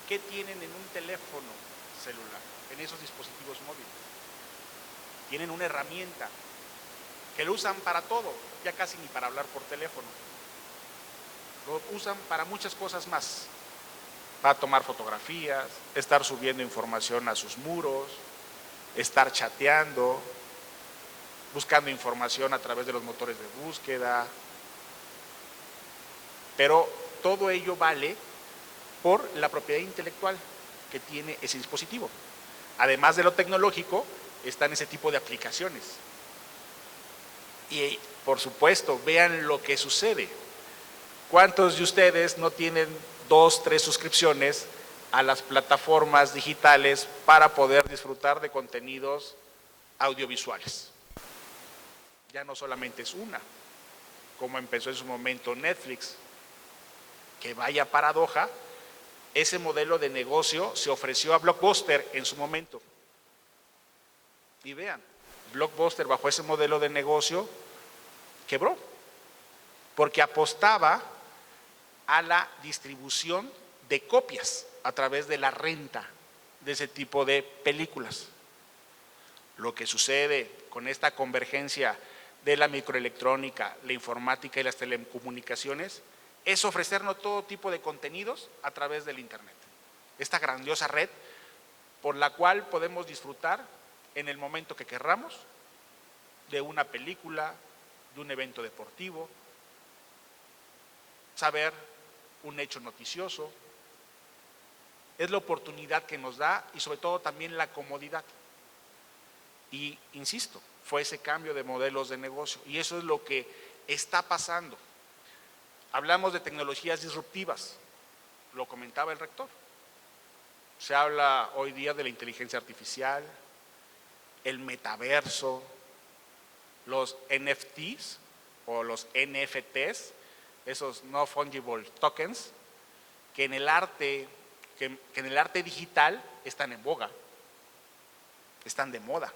¿Qué tienen en un teléfono celular, en esos dispositivos móviles? Tienen una herramienta que lo usan para todo, ya casi ni para hablar por teléfono. Lo usan para muchas cosas más, para tomar fotografías, estar subiendo información a sus muros, estar chateando, buscando información a través de los motores de búsqueda. Pero todo ello vale por la propiedad intelectual que tiene ese dispositivo. Además de lo tecnológico, están ese tipo de aplicaciones. Y, por supuesto, vean lo que sucede. ¿Cuántos de ustedes no tienen 2, 3 suscripciones a las plataformas digitales para poder disfrutar de contenidos audiovisuales? Ya no solamente es una, como empezó en su momento Netflix, que vaya paradoja, ese modelo de negocio se ofreció a Blockbuster en su momento. Y vean, Blockbuster bajo ese modelo de negocio quebró, porque apostaba a la distribución de copias a través de la renta de ese tipo de películas. Lo que sucede con esta convergencia de la microelectrónica, la informática y las telecomunicaciones es ofrecernos todo tipo de contenidos a través del Internet. Esta grandiosa red por la cual podemos disfrutar en el momento que querramos de una película, de un evento deportivo, saber un hecho noticioso. Es la oportunidad que nos da y sobre todo también la comodidad. Y insisto, fue ese cambio de modelos de negocio y eso es lo que está pasando. Hablamos de tecnologías disruptivas, lo comentaba el rector. Se habla hoy día de la inteligencia artificial, el metaverso, los NFTs o los NFTs, esos no fungible tokens, que en el arte digital están en boga, están de moda.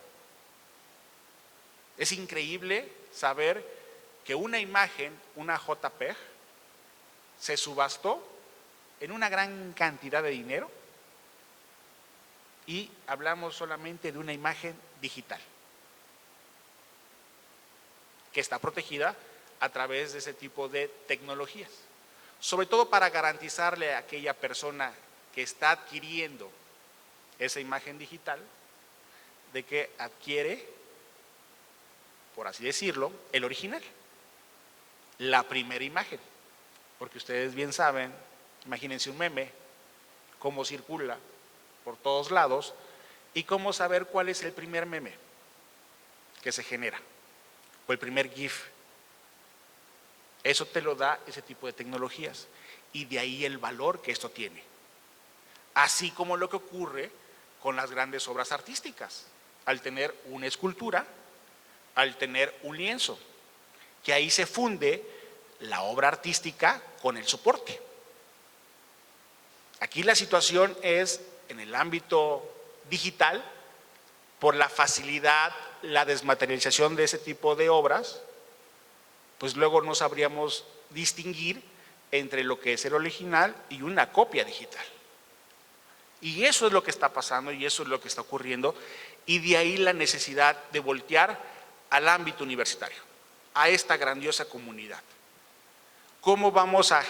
Es increíble saber que una imagen, una JPEG, se subastó en una gran cantidad de dinero y hablamos solamente de una imagen digital que está protegida a través de ese tipo de tecnologías, sobre todo para garantizarle a aquella persona que está adquiriendo esa imagen digital de que adquiere, por así decirlo, el original, la primera imagen, porque ustedes bien saben, imagínense un meme, cómo circula por todos lados y cómo saber cuál es el primer meme que se genera o el primer GIF. Eso te lo da ese tipo de tecnologías y de ahí el valor que esto tiene. Así como lo que ocurre con las grandes obras artísticas, al tener una escultura, al tener un lienzo, que ahí se funde la obra artística con el soporte. Aquí la situación es en el ámbito digital, por la facilidad, la desmaterialización de ese tipo de obras, pues luego no sabríamos distinguir entre lo que es el original y una copia digital. Y eso es lo que está pasando y eso es lo que está ocurriendo y de ahí la necesidad de voltear al ámbito universitario, a esta grandiosa comunidad. ¿Cómo vamos a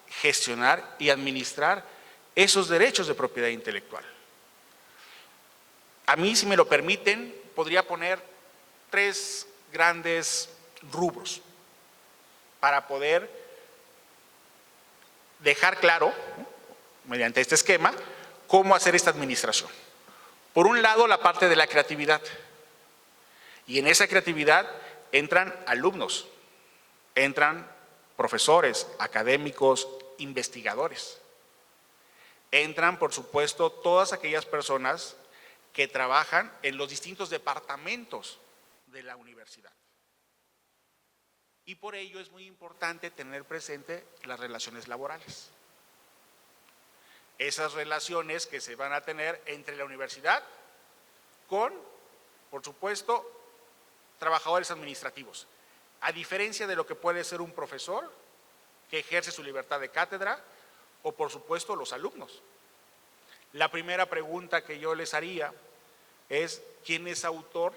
gestionar y administrar esos derechos de propiedad intelectual? A mí, si me lo permiten, podría poner 3 grandes rubros para poder dejar claro, mediante este esquema, cómo hacer esta administración. Por un lado, la parte de la creatividad. Y en esa creatividad entran alumnos, entran profesores, académicos, investigadores. Entran, por supuesto, todas aquellas personas que trabajan en los distintos departamentos de la universidad. Y por ello es muy importante tener presente las relaciones laborales. Esas relaciones que se van a tener entre la universidad con, por supuesto, trabajadores administrativos. A diferencia de lo que puede ser un profesor que ejerce su libertad de cátedra o, por supuesto, los alumnos. La primera pregunta que yo les haría es: ¿quién es autor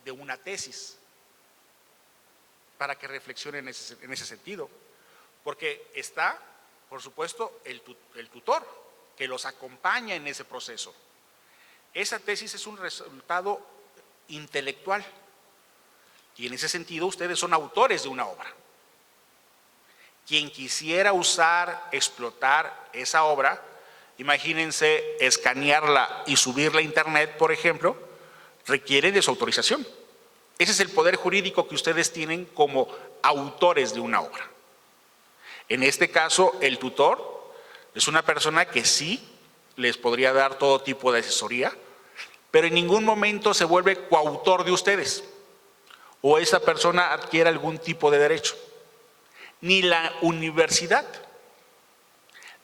de una tesis? Para que reflexionen en ese sentido. Porque está, por supuesto, el tutor que los acompaña en ese proceso. Esa tesis es un resultado intelectual y en ese sentido ustedes son autores de una obra. Quien quisiera usar, explotar esa obra, imagínense escanearla y subirla a internet, por ejemplo, requiere de su autorización. Ese es el poder jurídico que ustedes tienen como autores de una obra. En este caso, el tutor es una persona que sí les podría dar todo tipo de asesoría, pero en ningún momento se vuelve coautor de ustedes o esa persona adquiere algún tipo de derecho. Ni la universidad.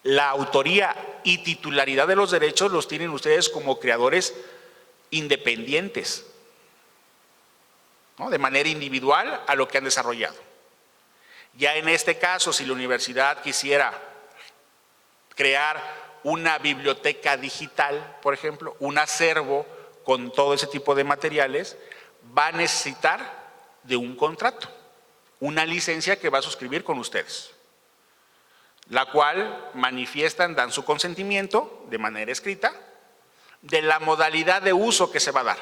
La autoría y titularidad de los derechos los tienen ustedes como creadores independientes, ¿no? De manera individual a lo que han desarrollado. Ya en este caso, si la universidad quisiera crear una biblioteca digital, por ejemplo, un acervo con todo ese tipo de materiales, va a necesitar de un contrato, una licencia que va a suscribir con ustedes, la cual manifiestan, dan su consentimiento de manera escrita de la modalidad de uso que se va a dar.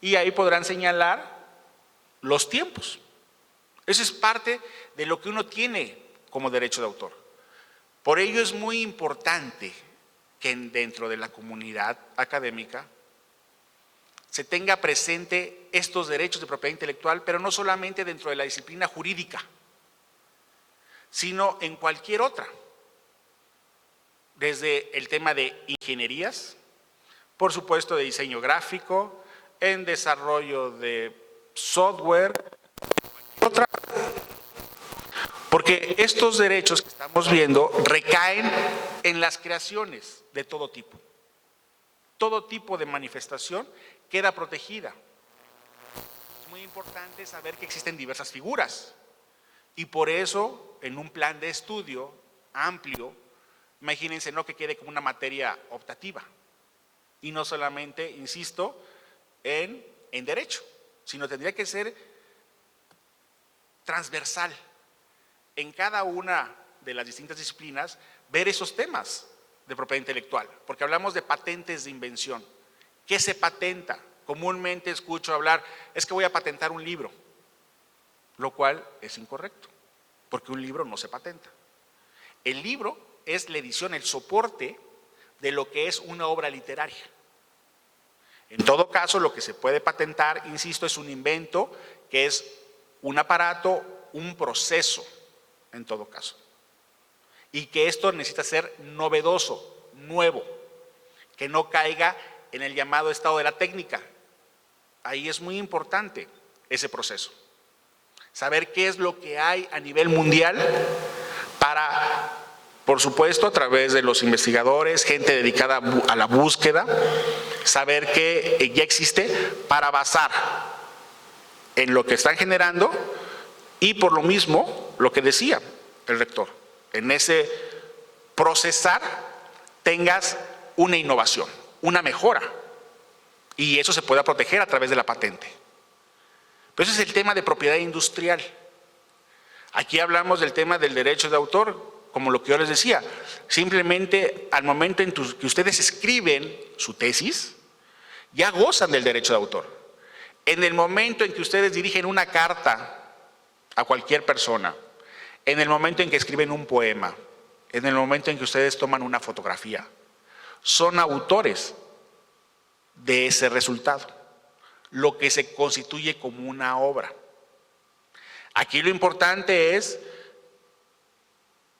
Y ahí podrán señalar los tiempos. Eso es parte de lo que uno tiene como derecho de autor. Por ello es muy importante que dentro de la comunidad académica se tenga presente estos derechos de propiedad intelectual, pero no solamente dentro de la disciplina jurídica, sino en cualquier otra. Desde el tema de ingenierías, por supuesto de diseño gráfico, en desarrollo de software, otra. Porque estos derechos que estamos viendo recaen en las creaciones de todo tipo. Todo tipo de manifestación queda protegida. Es muy importante saber que existen diversas figuras y por eso en un plan de estudio amplio, imagínense no que quede como una materia optativa y no solamente, insisto, en derecho, sino tendría que ser transversal en cada una de las distintas disciplinas, ver esos temas de propiedad intelectual, porque hablamos de patentes de invención. ¿Qué se patenta? Comúnmente escucho hablar, es que voy a patentar un libro, lo cual es incorrecto, porque un libro no se patenta. El libro es la edición, el soporte de lo que es una obra literaria. En todo caso, lo que se puede patentar, insisto, es un invento, que es un aparato, un proceso, en todo caso. Y que esto necesita ser novedoso, nuevo, que no caiga en el llamado estado de la técnica. Ahí es muy importante ese proceso. Saber qué es lo que hay a nivel mundial para, por supuesto, a través de los investigadores, gente dedicada a la búsqueda, saber qué ya existe para basar en lo que están generando y por lo mismo, lo que decía el rector, en ese procesar tengas una innovación, una mejora y eso se pueda proteger a través de la patente. Pero ese es el tema de propiedad industrial. Aquí hablamos del tema del derecho de autor, como lo que yo les decía, simplemente al momento en que ustedes escriben su tesis, ya gozan del derecho de autor. En el momento en que ustedes dirigen una carta a cualquier persona, en el momento en que escriben un poema, en el momento en que ustedes toman una fotografía, son autores de ese resultado, lo que se constituye como una obra. Aquí lo importante es,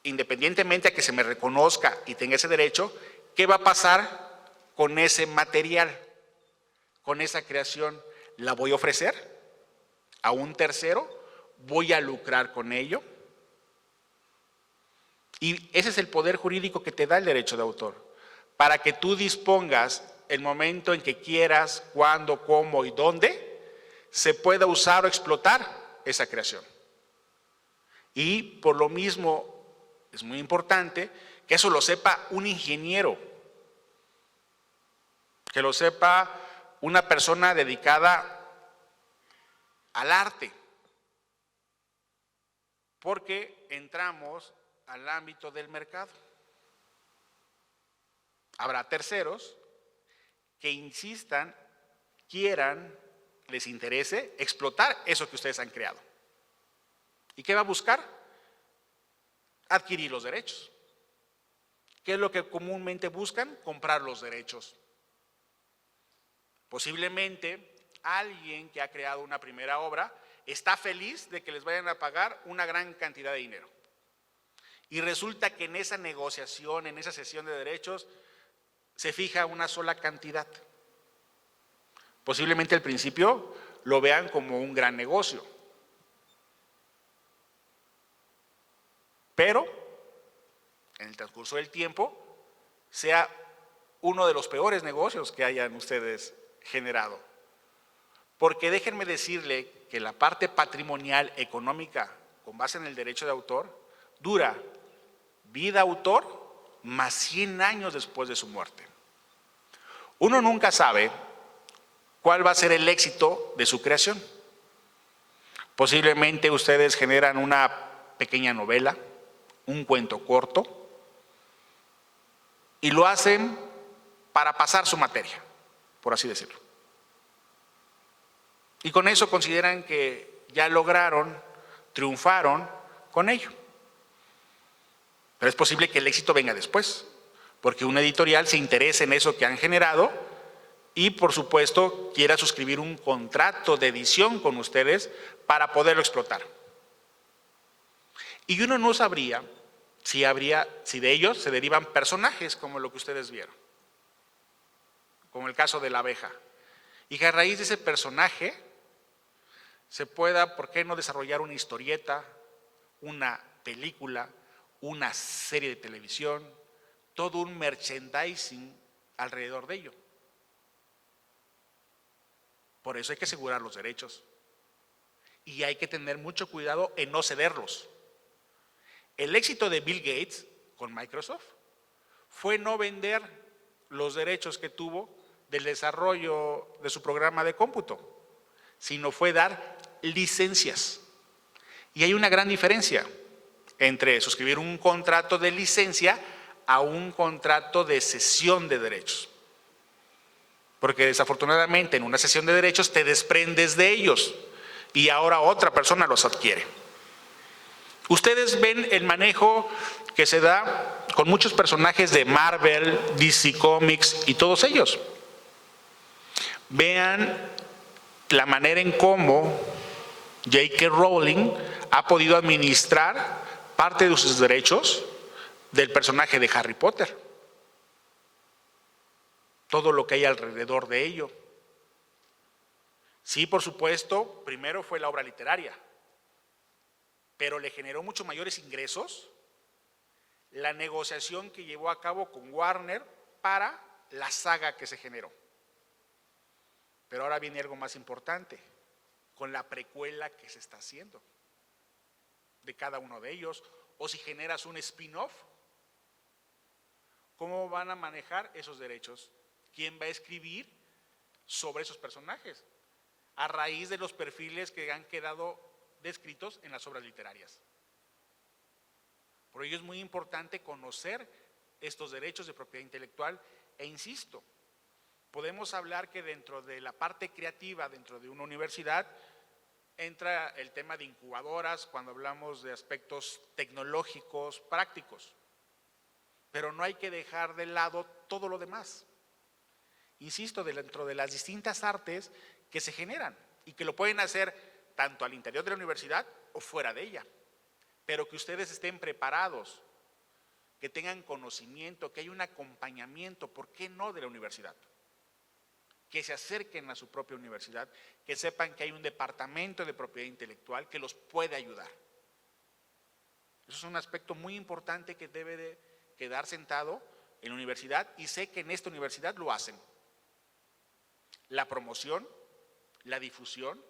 independientemente a que se me reconozca y tenga ese derecho, ¿qué va a pasar con ese material, con esa creación? ¿La voy a ofrecer a un tercero? ¿Voy a lucrar con ello? Y ese es el poder jurídico que te da el derecho de autor, para que tú dispongas el momento en que quieras, cuándo, cómo y dónde se pueda usar o explotar esa creación. Y por lo mismo es muy importante que eso lo sepa un ingeniero que lo sepa una persona dedicada al arte, porque entramos al ámbito del mercado. Habrá terceros que insistan, quieran, les interese explotar eso que ustedes han creado. ¿Y qué va a buscar? Adquirir los derechos. ¿Qué es lo que comúnmente buscan? Comprar los derechos. Posiblemente alguien que ha creado una primera obra está feliz de que les vayan a pagar una gran cantidad de dinero. Y resulta que en esa negociación, en esa cesión de derechos, se fija una sola cantidad. Posiblemente al principio lo vean como un gran negocio. Pero en el transcurso del tiempo sea uno de los peores negocios que hayan ustedes generado. Porque déjenme decirle que la parte patrimonial económica con base en el derecho de autor dura vida autor más 100 años después de su muerte. Uno nunca sabe cuál va a ser el éxito de su creación. Posiblemente ustedes generan una pequeña novela, un cuento corto, y lo hacen para pasar su materia, por así decirlo. Y con eso consideran que ya lograron, triunfaron con ello. Pero es posible que el éxito venga después, porque una editorial se interese en eso que han generado y, por supuesto, quiera suscribir un contrato de edición con ustedes para poderlo explotar. Y uno no sabría si de ellos se derivan personajes como lo que ustedes vieron, como el caso de la abeja, y que a raíz de ese personaje se pueda, ¿por qué no desarrollar una historieta, una película, una serie de televisión, todo un merchandising alrededor de ello? Por eso hay que asegurar los derechos y hay que tener mucho cuidado en no cederlos. El éxito de Bill Gates con Microsoft fue no vender los derechos que tuvo del desarrollo de su programa de cómputo, sino fue dar licencias. Y hay una gran diferencia entre suscribir un contrato de licencia a un contrato de cesión de derechos. Porque desafortunadamente en una cesión de derechos te desprendes de ellos y ahora otra persona los adquiere. Ustedes ven el manejo que se da con muchos personajes de Marvel, DC Comics y todos ellos. Vean la manera en cómo J.K. Rowling ha podido administrar parte de sus derechos del personaje de Harry Potter. Todo lo que hay alrededor de ello. Sí, por supuesto, primero fue la obra literaria, pero le generó mucho mayores ingresos la negociación que llevó a cabo con Warner para la saga que se generó. Pero ahora viene algo más importante, con la precuela que se está haciendo de cada uno de ellos, o si generas un spin-off, ¿cómo van a manejar esos derechos? ¿Quién va a escribir sobre esos personajes? A raíz de los perfiles que han quedado descritos en las obras literarias. Por ello es muy importante conocer estos derechos de propiedad intelectual e insisto, podemos hablar que dentro de la parte creativa, dentro de una universidad, entra el tema de incubadoras cuando hablamos de aspectos tecnológicos, prácticos, pero no hay que dejar de lado todo lo demás. Insisto, dentro de las distintas artes que se generan y que lo pueden hacer tanto al interior de la universidad o fuera de ella, pero que ustedes estén preparados, que tengan conocimiento, que haya un acompañamiento, ¿por qué no de la universidad? Que se acerquen a su propia universidad, que sepan que hay un departamento de propiedad intelectual que los puede ayudar. Eso es un aspecto muy importante que debe de quedar sentado en la universidad y sé que en esta universidad lo hacen. La promoción, la difusión,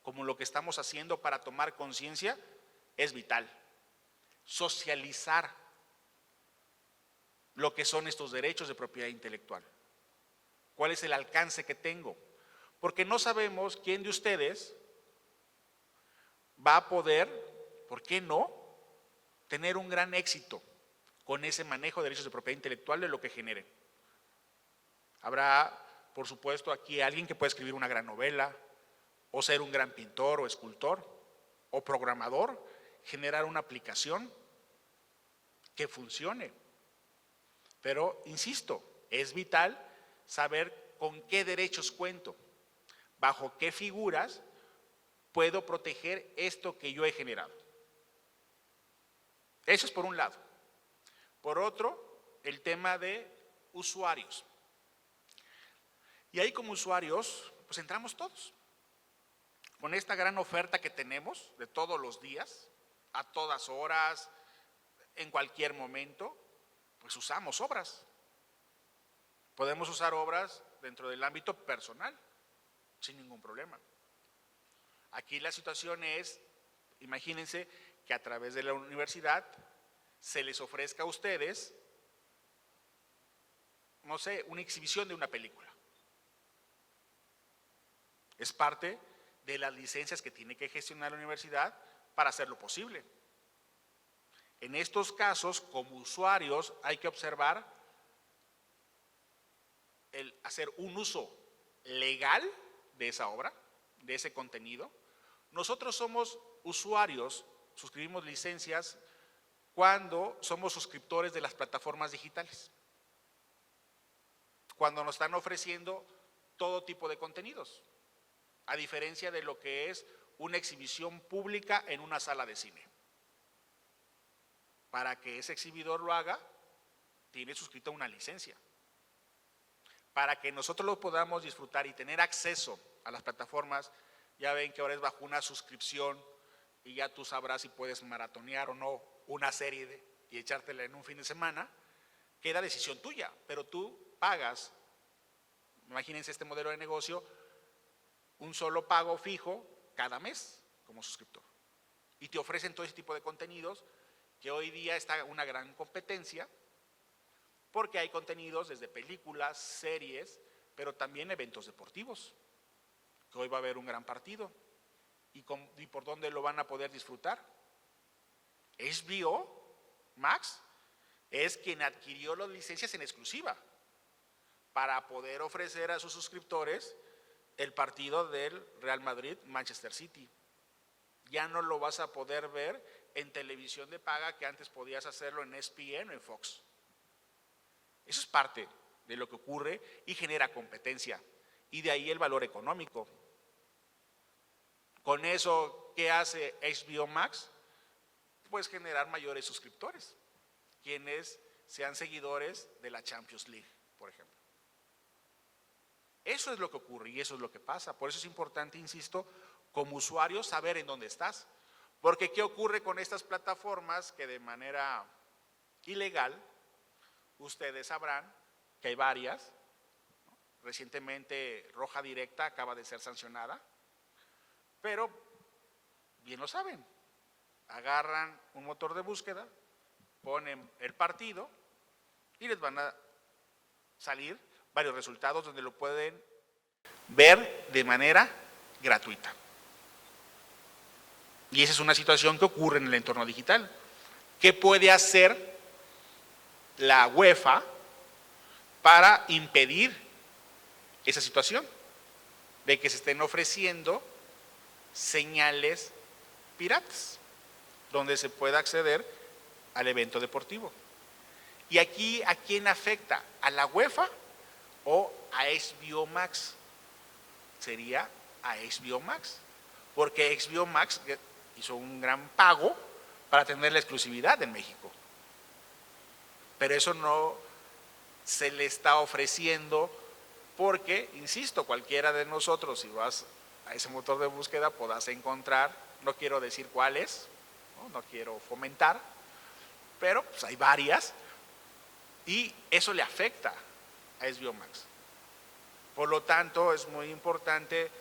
como lo que estamos haciendo para tomar conciencia, es vital. Socializar lo que son estos derechos de propiedad intelectual. ¿Cuál es el alcance que tengo? Porque no sabemos quién de ustedes va a poder, ¿por qué no?, tener un gran éxito con ese manejo de derechos de propiedad intelectual de lo que generen. Habrá, por supuesto, aquí alguien que puede escribir una gran novela, o ser un gran pintor o escultor, o programador, generar una aplicación que funcione. Pero, insisto, es vital saber con qué derechos cuento, bajo qué figuras puedo proteger esto que yo he generado. Eso es por un lado. Por otro, el tema de usuarios. Y ahí como usuarios, pues entramos todos. Con esta gran oferta que tenemos de todos los días, a todas horas, en cualquier momento, pues usamos obras. Podemos usar obras dentro del ámbito personal, sin ningún problema. Aquí la situación es, imagínense que a través de la universidad se les ofrezca a ustedes, no sé, una exhibición de una película. Es parte de las licencias que tiene que gestionar la universidad para hacerlo posible. En estos casos, como usuarios, hay que observar el hacer un uso legal de esa obra, de ese contenido. Nosotros somos usuarios, suscribimos licencias cuando somos suscriptores de las plataformas digitales, cuando nos están ofreciendo todo tipo de contenidos, a diferencia de lo que es una exhibición pública en una sala de cine. Para que ese exhibidor lo haga, tiene suscrita una licencia. Para que nosotros lo podamos disfrutar y tener acceso a las plataformas, ya ven que ahora es bajo una suscripción y ya tú sabrás si puedes maratonear o no una serie y echártela en un fin de semana, queda decisión tuya, pero tú pagas, imagínense este modelo de negocio, un solo pago fijo cada mes como suscriptor. Y te ofrecen todo ese tipo de contenidos que hoy día está una gran competencia, porque hay contenidos desde películas, series, pero también eventos deportivos, que hoy va a haber un gran partido. ¿Y por dónde lo van a poder disfrutar? HBO Max es quien adquirió las licencias en exclusiva para poder ofrecer a sus suscriptores el partido del Real Madrid-Manchester City. Ya no lo vas a poder ver en televisión de paga, que antes podías hacerlo en ESPN o en Fox. Eso es parte de lo que ocurre y genera competencia, y de ahí el valor económico. Con eso, ¿qué hace HBO Max? Pues generar mayores suscriptores, quienes sean seguidores de la Champions League, por ejemplo. Eso es lo que ocurre y eso es lo que pasa. Por eso es importante, insisto, como usuario saber en dónde estás. Porque ¿qué ocurre con estas plataformas que de manera ilegal, ustedes sabrán que hay varias, ¿no? Recientemente Roja Directa acaba de ser sancionada, pero bien lo saben, agarran un motor de búsqueda, ponen el partido y les van a salir varios resultados donde lo pueden ver de manera gratuita. Y esa es una situación que ocurre en el entorno digital. ¿Qué puede hacer la UEFA para impedir esa situación de que se estén ofreciendo señales piratas donde se pueda acceder al evento deportivo? Y aquí, ¿a quién afecta? ¿A la UEFA o a HBO Max? Sería a HBO Max, porque HBO Max hizo un gran pago para tener la exclusividad en México. Pero eso no se le está ofreciendo porque, insisto, cualquiera de nosotros, si vas a ese motor de búsqueda, podrás encontrar, no quiero decir cuáles, no quiero fomentar, pero pues hay varias, y eso le afecta a HBO Max. Por lo tanto, es muy importante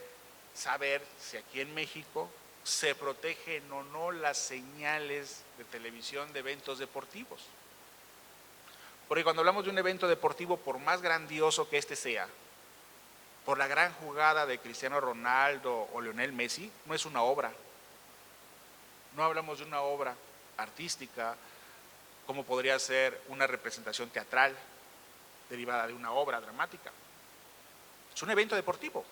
saber si aquí en México se protegen o no las señales de televisión de eventos deportivos. Porque cuando hablamos de un evento deportivo, por más grandioso que este sea, por la gran jugada de Cristiano Ronaldo o Lionel Messi, no es una obra. No hablamos de una obra artística, como podría ser una representación teatral derivada de una obra dramática. Es un evento deportivo,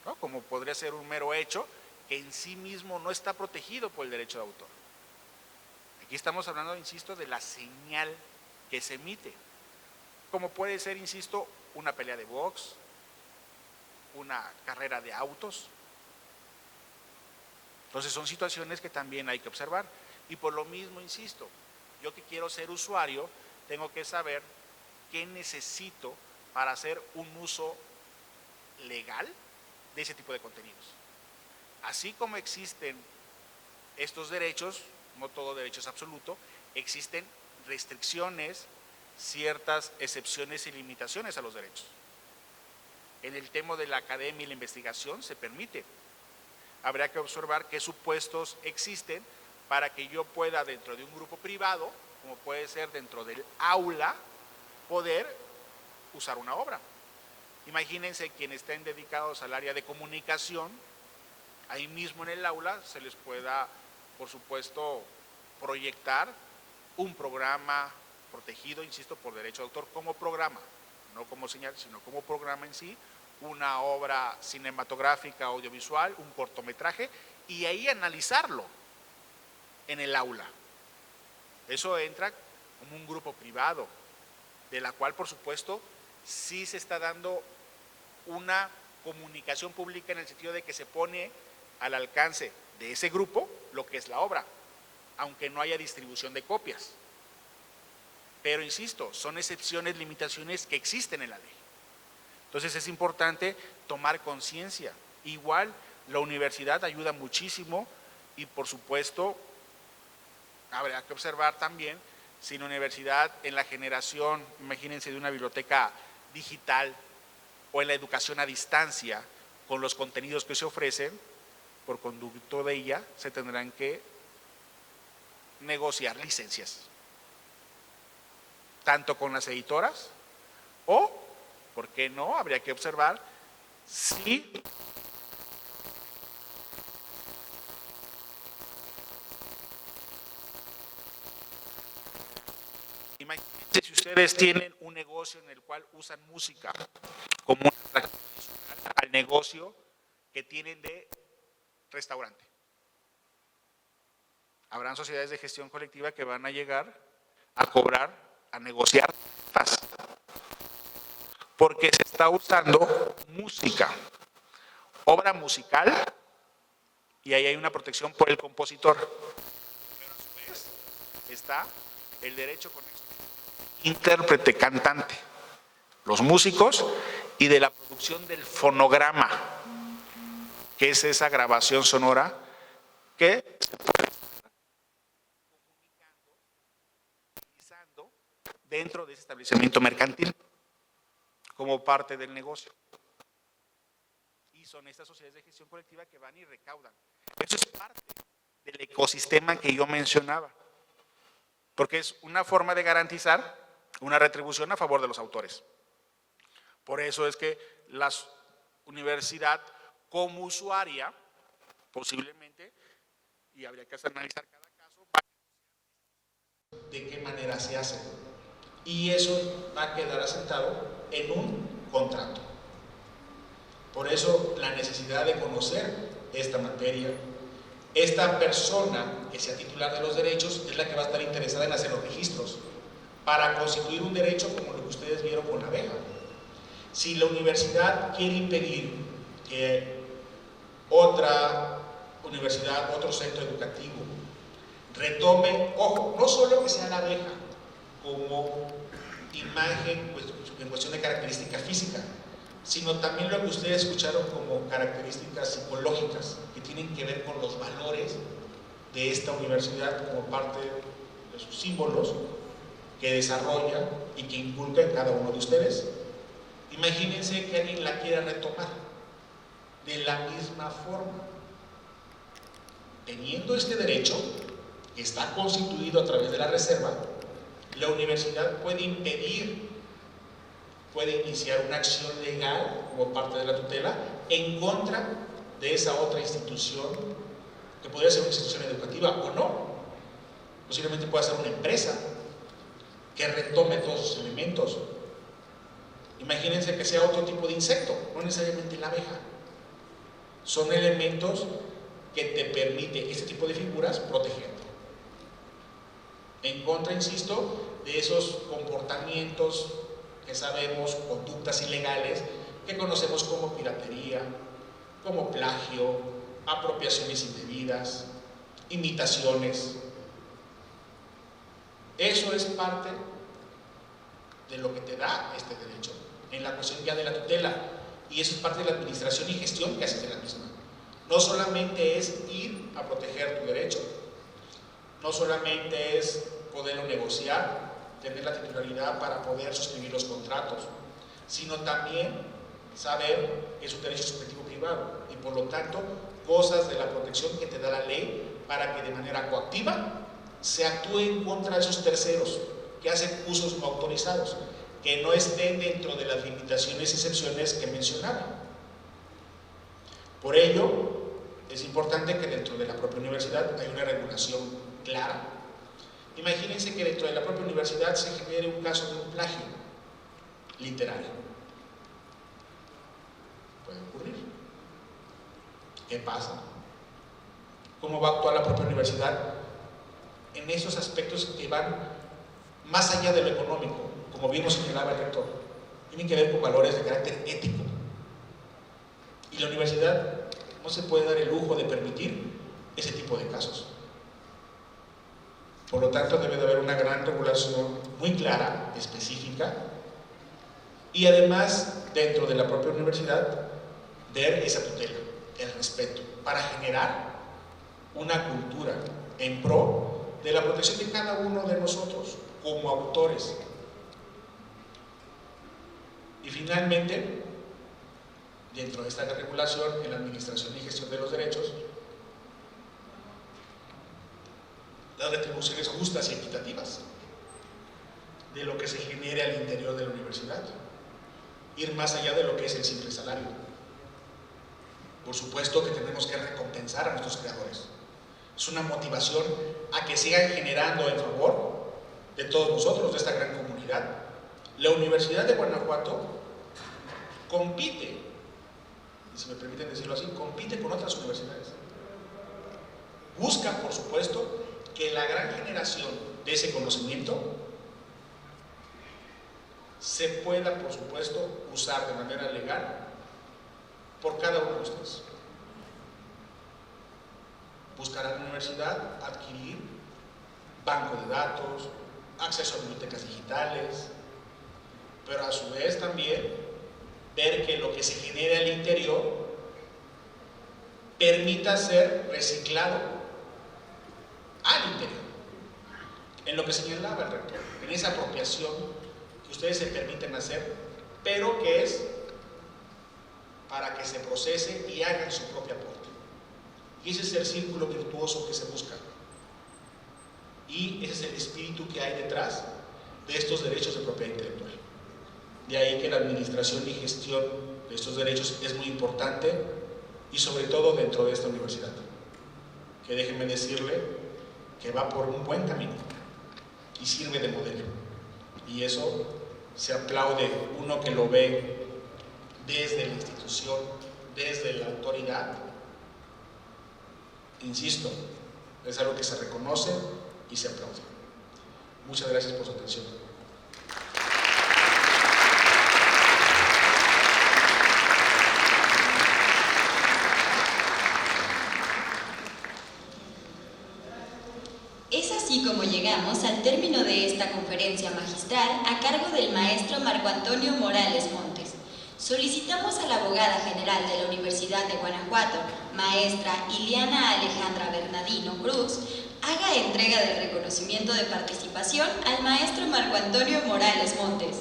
¿no? Como podría ser un mero hecho que en sí mismo no está protegido por el derecho de autor. Aquí estamos hablando, insisto, de la señal que se emite, como puede ser, insisto, una pelea de box, una carrera de autos. Entonces son situaciones que también hay que observar. Y por lo mismo, insisto, yo que quiero ser usuario, tengo que saber qué necesito para hacer un uso legal de ese tipo de contenidos. Así como existen estos derechos, no todo derecho es absoluto, existen restricciones, ciertas excepciones y limitaciones a los derechos. En el tema de la academia y la investigación se permite. Habría que observar qué supuestos existen para que yo pueda, dentro de un grupo privado, como puede ser dentro del aula, poder usar una obra. Imagínense quienes estén dedicados al área de comunicación, ahí mismo en el aula se les pueda, por supuesto, proyectar un programa protegido, insisto, por derecho de autor, como programa, no como señal, sino como programa en sí, una obra cinematográfica, audiovisual, un cortometraje, y ahí analizarlo en el aula. Eso entra como un grupo privado, de la cual, por supuesto, sí se está dando una comunicación pública en el sentido de que se pone al alcance de ese grupo lo que es la obra, aunque no haya distribución de copias. Pero insisto, son excepciones, limitaciones que existen en la ley. Entonces es importante tomar conciencia. Igual la universidad ayuda muchísimo y por supuesto habrá que observar también si la universidad en la generación, imagínense, de una biblioteca digital o en la educación a distancia con los contenidos que se ofrecen, por conducto de ella se tendrán que negociar licencias, tanto con las editoras o, ¿por qué no? Habría que observar si imagínense si ustedes tienen un negocio en el cual usan música como una atracción adicional al negocio que tienen de restaurante. Habrán sociedades de gestión colectiva que van a llegar a cobrar, a negociar, porque se está usando música, obra musical, y ahí hay una protección por el compositor. Pero a su vez está el derecho con intérprete, cantante, los músicos y de la producción del fonograma, que es esa grabación sonora que se puede estar comunicando, utilizando dentro de ese establecimiento mercantil como parte del negocio. Y son estas sociedades de gestión colectiva que van y recaudan. Eso es parte del ecosistema que yo mencionaba, porque es una forma de garantizar una retribución a favor de los autores. Por eso es que la universidad como usuaria, posiblemente, y habría que analizar cada caso, va a negociar de qué manera se hace. Y eso va a quedar asentado en un contrato. Por eso la necesidad de conocer esta materia. Esta persona que sea titular de los derechos es la que va a estar interesada en hacer los registros para constituir un derecho como lo que ustedes vieron con la abeja. Si la universidad quiere impedir que otra universidad, otro centro educativo retome, ojo, no solo que sea la abeja como imagen pues, en cuestión de característica física, sino también lo que ustedes escucharon como características psicológicas que tienen que ver con los valores de esta universidad como parte de sus símbolos que desarrolla y que inculca en cada uno de ustedes. Imagínense que alguien la quiera retomar de la misma forma. Teniendo este derecho, que está constituido a través de la reserva, la universidad puede impedir puede iniciar una acción legal como parte de la tutela en contra de esa otra institución, que podría ser una institución educativa o no. Posiblemente pueda ser una empresa que retome todos sus elementos. Imagínense que sea otro tipo de insecto, no necesariamente la abeja. Son elementos que te permite este tipo de figuras proteger. En contra, insisto, de esos comportamientos que sabemos, conductas ilegales, que conocemos como piratería, como plagio, apropiaciones indebidas, imitaciones. Eso es parte de lo que te da este derecho en la cuestión ya de la tutela, y eso es parte de la administración y gestión que haces de la misma. No solamente es ir a proteger tu derecho, no solamente es poderlo negociar, tener la titularidad para poder suscribir los contratos, sino también saber que es un derecho subjetivo privado y por lo tanto gozas de la protección que te da la ley para que de manera coactiva se actúe en contra de esos terceros que hacen usos no autorizados, que no estén dentro de las limitaciones y excepciones que mencionaba. Por ello, es importante que dentro de la propia universidad hay una regulación clara. Imagínense que dentro de la propia universidad se genere un caso de un plagio literario. Puede ocurrir. ¿Qué pasa? ¿Cómo va a actuar la propia universidad en esos aspectos que van más allá de lo económico? Como bien nos señalaba el rector, tienen que ver con valores de carácter ético. Y la universidad no se puede dar el lujo de permitir ese tipo de casos. Por lo tanto, debe de haber una gran regulación muy clara, específica, y además, dentro de la propia universidad, ver esa tutela, el respeto, para generar una cultura en pro de la protección de cada uno de nosotros como autores. Y finalmente, dentro de esta regulación en la administración y gestión de los derechos, las retribuciones justas y equitativas de lo que se genere al interior de la universidad, ir más allá de lo que es el simple salario. Por supuesto que tenemos que recompensar a nuestros creadores. Es una motivación a que sigan generando en favor de todos nosotros, de esta gran comunidad. La Universidad de Guanajuato compite, y si me permiten decirlo así, compite con otras universidades. Busca, por supuesto, que la gran generación de ese conocimiento se pueda, por supuesto, usar de manera legal por cada uno de ustedes. Buscará la universidad adquirir banco de datos, acceso a bibliotecas digitales, pero a su vez también ver que lo que se genere al interior permita ser reciclado al interior, en lo que señalaba el rector, en esa apropiación que ustedes se permiten hacer, pero que es para que se procese y hagan su propio aporte. Y ese es el círculo virtuoso que se busca. Y ese es el espíritu que hay detrás de estos derechos de propiedad intelectual. De ahí que la administración y gestión de estos derechos es muy importante, y sobre todo dentro de esta universidad, que déjenme decirle que va por un buen camino y sirve de modelo. Y eso se aplaude uno que lo ve desde la institución, desde la autoridad. Insisto, es algo que se reconoce y se aplaude. Muchas gracias por su atención. Es así como llegamos al término de esta conferencia magistral a cargo del maestro Marco Antonio Morales Montes. Solicitamos a la abogada general de la Universidad de Guanajuato, maestra Iliana Alejandra Bernardino Cruz, haga entrega del reconocimiento de participación al maestro Marco Antonio Morales Montes.